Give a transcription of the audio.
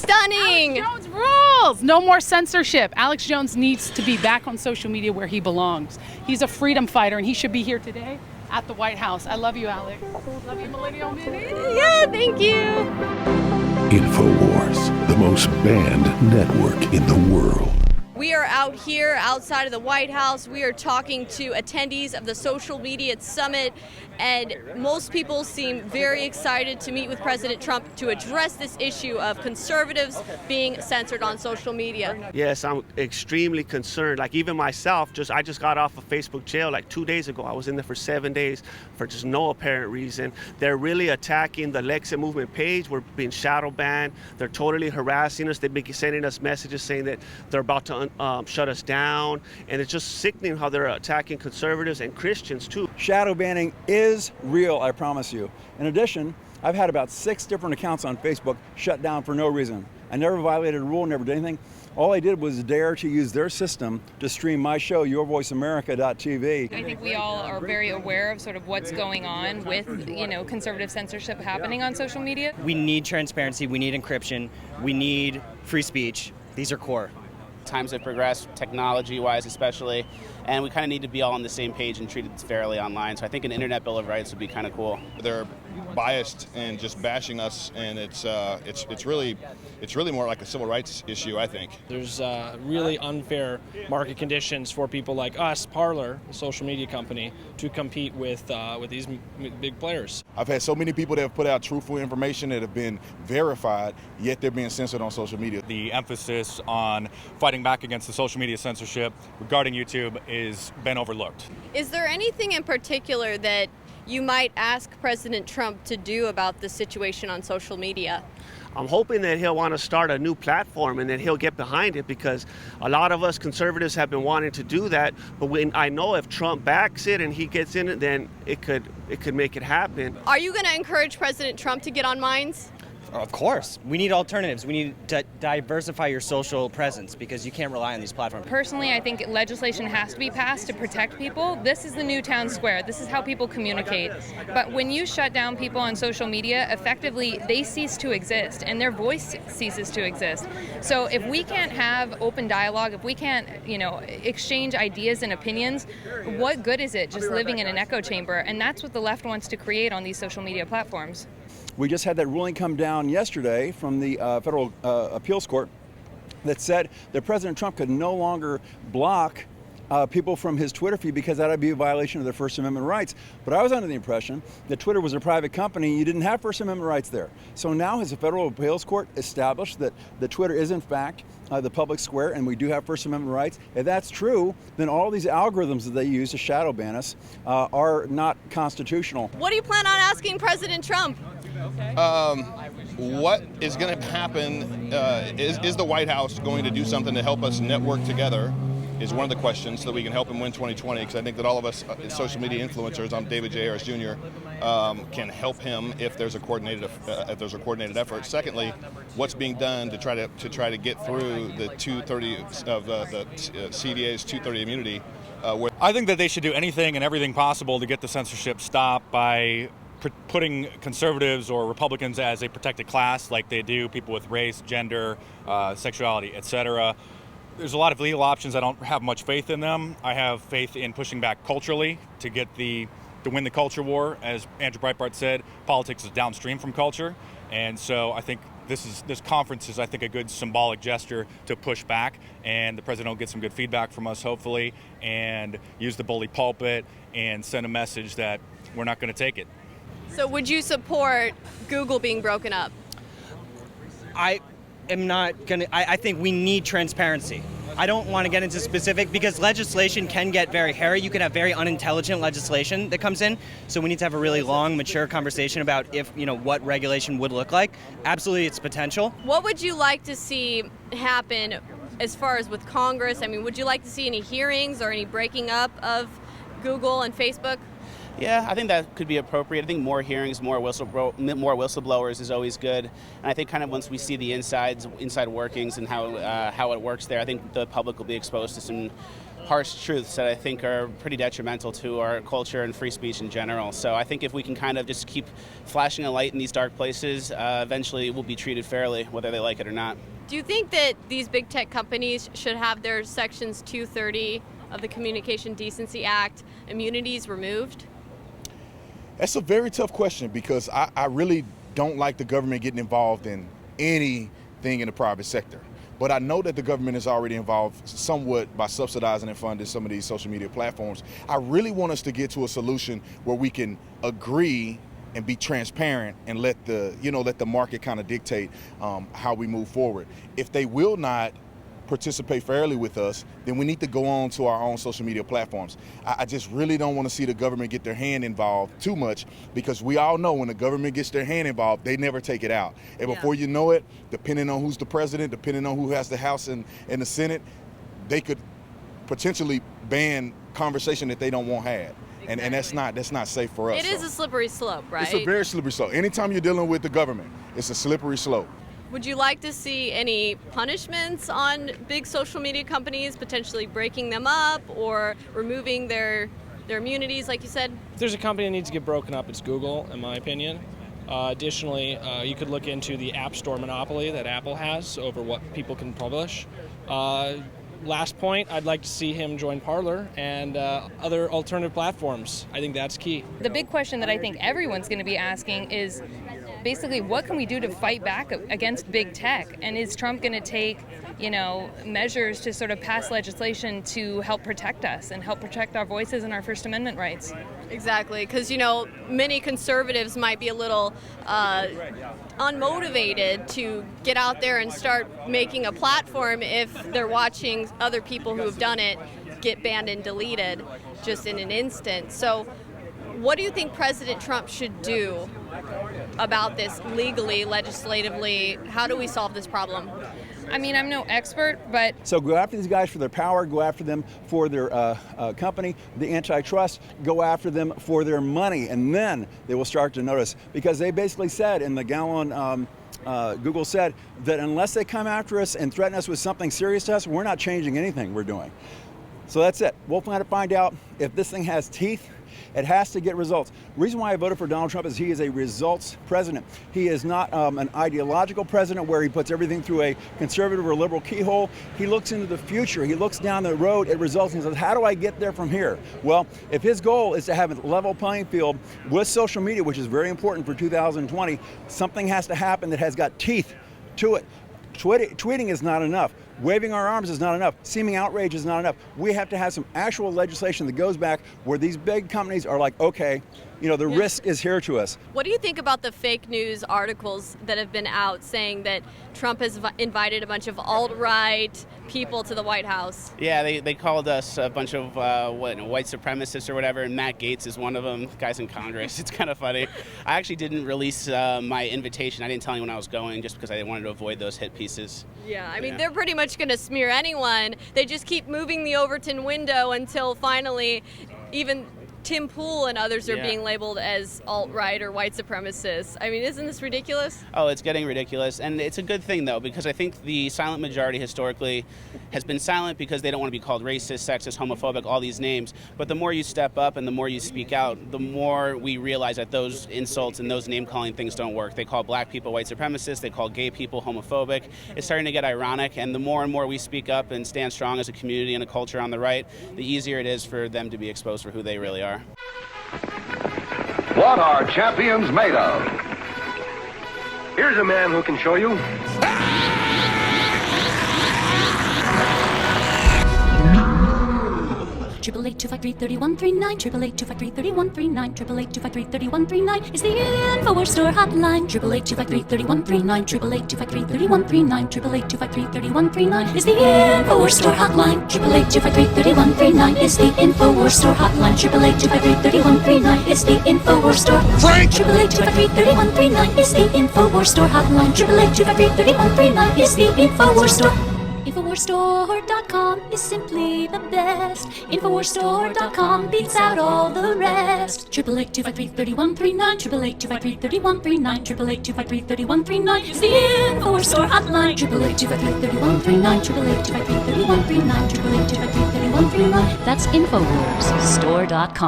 Stunning. Alex Jones rules. No more censorship. Alex Jones needs to be back on social media where he belongs. He's a freedom fighter, and he should be here today at the White House. I love you, Alex. Love you, Millennial Millie. Yeah, thank you. InfoWars, the most banned network in the world. We are out here outside of the White House. We are talking to attendees of the Social Media Summit, and most people seem very excited to meet with President Trump to address this issue of conservatives being censored on social media. Yes, I'm extremely concerned. Like even myself, I just got off of Facebook jail like 2 days ago. I was in there for 7 days for just no apparent reason. They're really attacking the Lexit Movement page. We're being shadow banned. They're totally harassing us. They've been sending us messages saying that they're about to shut us down, and it's just sickening how they're attacking conservatives and Christians too. Shadow banning is real, I promise you. In addition, I've had about 6 different accounts on Facebook shut down for no reason. I never violated a rule, never did anything. All I did was dare to use their system to stream my show, yourvoiceamerica.tv. I think we all are very aware of sort of what's going on with, conservative censorship happening on social media. We need transparency, we need encryption, we need free speech. These are core. Times have progressed, technology-wise especially, and we kind of need to be all on the same page and treated fairly online. So I think an Internet Bill of Rights would be kind of cool. They're biased and just bashing us, and it's really more like a civil rights issue, I think. There's really unfair market conditions for people like us, Parler, a social media company, to compete with these big players. I've had so many people that have put out truthful information that have been verified, yet they're being censored on social media. The emphasis on fighting back against the social media censorship regarding YouTube is been overlooked. Is there anything in particular that you might ask President Trump to do about the situation on social media? I'm hoping that he'll want to start a new platform and that he'll get behind it, because a lot of us conservatives have been wanting to do that. But I know if Trump backs it and he gets in it, then it could make it happen. Are you going to encourage President Trump to get on Minds? Of course. We need alternatives. We need to diversify your social presence because you can't rely on these platforms. Personally, I think legislation has to be passed to protect people. This is the new town square. This is how people communicate. But when you shut down people on social media, effectively, they cease to exist and their voice ceases to exist. So if we can't have open dialogue, if we can't, exchange ideas and opinions, what good is it just living in an echo chamber? And that's what the left wants to create on these social media platforms. We just had that ruling come down yesterday from the Federal Appeals Court that said that President Trump could no longer block people from his Twitter feed because that would be a violation of their First Amendment rights. But I was under the impression that Twitter was a private company. You didn't have First Amendment rights there. So now has the Federal Appeals Court established that Twitter is in fact the public square and we do have First Amendment rights? If that's true, then all these algorithms that they use to shadow ban us are not constitutional. What do you plan on asking President Trump? What is going to happen? Is the White House going to do something to help us network together? Is one of the questions so that we can help him win 2020. Because I think that all of us social media influencers, I'm David J. Harris Jr., can help him if there's a coordinated effort. Secondly, what's being done to try to get through the 230 of the CDA's 230 immunity? I think that they should do anything and everything possible to get the censorship stopped by putting conservatives or Republicans as a protected class like they do people with race, gender, sexuality, etc. There's a lot of legal options. I don't have much faith in them. I have faith in pushing back culturally to win the culture war. As Andrew Breitbart said, politics is downstream from culture. And so I think this conference is, I think, a good symbolic gesture to push back, and the president will get some good feedback from us, hopefully, and use the bully pulpit and send a message that we're not going to take it. So would you support Google being broken up? I am not going to. I think we need transparency. I don't want to get into specific because legislation can get very hairy. You can have very unintelligent legislation that comes in. So we need to have a really long, mature conversation about what regulation would look like. Absolutely, it's potential. What would you like to see happen as far as with Congress? I mean, would you like to see any hearings or any breaking up of Google and Facebook? Yeah, I think that could be appropriate. I think more hearings, more whistleblowers is always good. And I think kind of once we see the inside workings and how it works there, I think the public will be exposed to some harsh truths that I think are pretty detrimental to our culture and free speech in general. So I think if we can kind of just keep flashing a light in these dark places, eventually we'll be treated fairly, whether they like it or not. Do you think that these big tech companies should have their Sections 230 of the Communication Decency Act immunities removed? That's a very tough question because I really don't like the government getting involved in anything in the private sector. But I know that the government is already involved somewhat by subsidizing and funding some of these social media platforms. I really want us to get to a solution where we can agree and be transparent and let the market kind of dictate how we move forward. If they will not participate fairly with us, then we need to go on to our own social media platforms. I just really don't want to see the government get their hand involved too much, because we all know when the government gets their hand involved, they never take it out. And before you know it, depending on who's the president, depending on who has the House and the Senate, they could potentially ban conversation that they don't want had. Exactly. And that's not safe for us. It is a slippery slope, right? It's a very slippery slope. Anytime you're dealing with the government, it's a slippery slope. Would you like to see any punishments on big social media companies, potentially breaking them up or removing their immunities, like you said? If there's a company that needs to get broken up, it's Google, in my opinion. Additionally, you could look into the App Store monopoly that Apple has over what people can publish. Last point, I'd like to see him join Parler and other alternative platforms. I think that's key. The big question that I think everyone's going to be asking is basically, what can we do to fight back against big tech? And is Trump going to take, measures to sort of pass legislation to help protect us and help protect our voices and our First Amendment rights? Exactly, because, many conservatives might be a little unmotivated to get out there and start making a platform if they're watching other people who have done it get banned and deleted just in an instant. So what do you think President Trump should do about this legally, legislatively? How do we solve this problem? I mean, I'm no expert, but... So go after these guys for their power, go after them for their company, the antitrust, go after them for their money, and then they will start to notice. Because they basically said in the Gallon, Google said that unless they come after us and threaten us with something serious to us, we're not changing anything we're doing. So that's it. We'll plan to find out if this thing has teeth. It has to get results. The reason why I voted for Donald Trump is he is a results president. He is not an ideological president where he puts everything through a conservative or liberal keyhole. He looks into the future. He looks down the road at results and says, how do I get there from here? Well, if his goal is to have a level playing field with social media, which is very important for 2020, something has to happen that has got teeth to it. Tweeting is not enough. Waving our arms is not enough. Seeming outrage is not enough. We have to have some actual legislation that goes back where these big companies are like, okay, the risk is here to us. What do you think about the fake news articles that have been out saying that Trump has invited a bunch of alt-right people to the White House? Yeah, they called us a bunch of white supremacists or whatever, and Matt Gaetz is one of them, guys in Congress. It's kind of funny. I actually didn't release my invitation. I didn't tell anyone I was going just because I wanted to avoid those hit pieces. Yeah, I mean, they're pretty much going to smear anyone. They just keep moving the Overton window until finally even Tim Pool and others are being labeled as alt-right or white supremacists. I mean, isn't this ridiculous? Oh, it's getting ridiculous. And it's a good thing, though, because I think the silent majority historically has been silent because they don't want to be called racist, sexist, homophobic, all these names. But the more you step up and the more you speak out, the more we realize that those insults and those name-calling things don't work. They call black people white supremacists. They call gay people homophobic. It's starting to get ironic. And the more and more we speak up and stand strong as a community and a culture on the right, the easier it is for them to be exposed for who they really are. What are champions made of? Here's a man who can show you. 888-253-3139, 888-253-3139, 888-253-3139 is the InfoWars Store hotline. 888-253-3139, 888-253-3139, 888-253-3139 is the InfoWars Store hotline. 888-253-3139 is the InfoWars Store hotline. 888-253-3139 is the InfoWars Store. Frank! 888-253-3139 is the InfoWars Store hotline. 888-253-3139 is the InfoWars Store. InfoWarsStore.com is simply the best. InfoWarsStore.com beats out all the rest. 888-253-3139, 888-253-3139, 888-253-3139 is the InfoWars Store hotline. 888-253-3139, 888-253-3139, 888-253-3139. That's InfoWarsStore.com.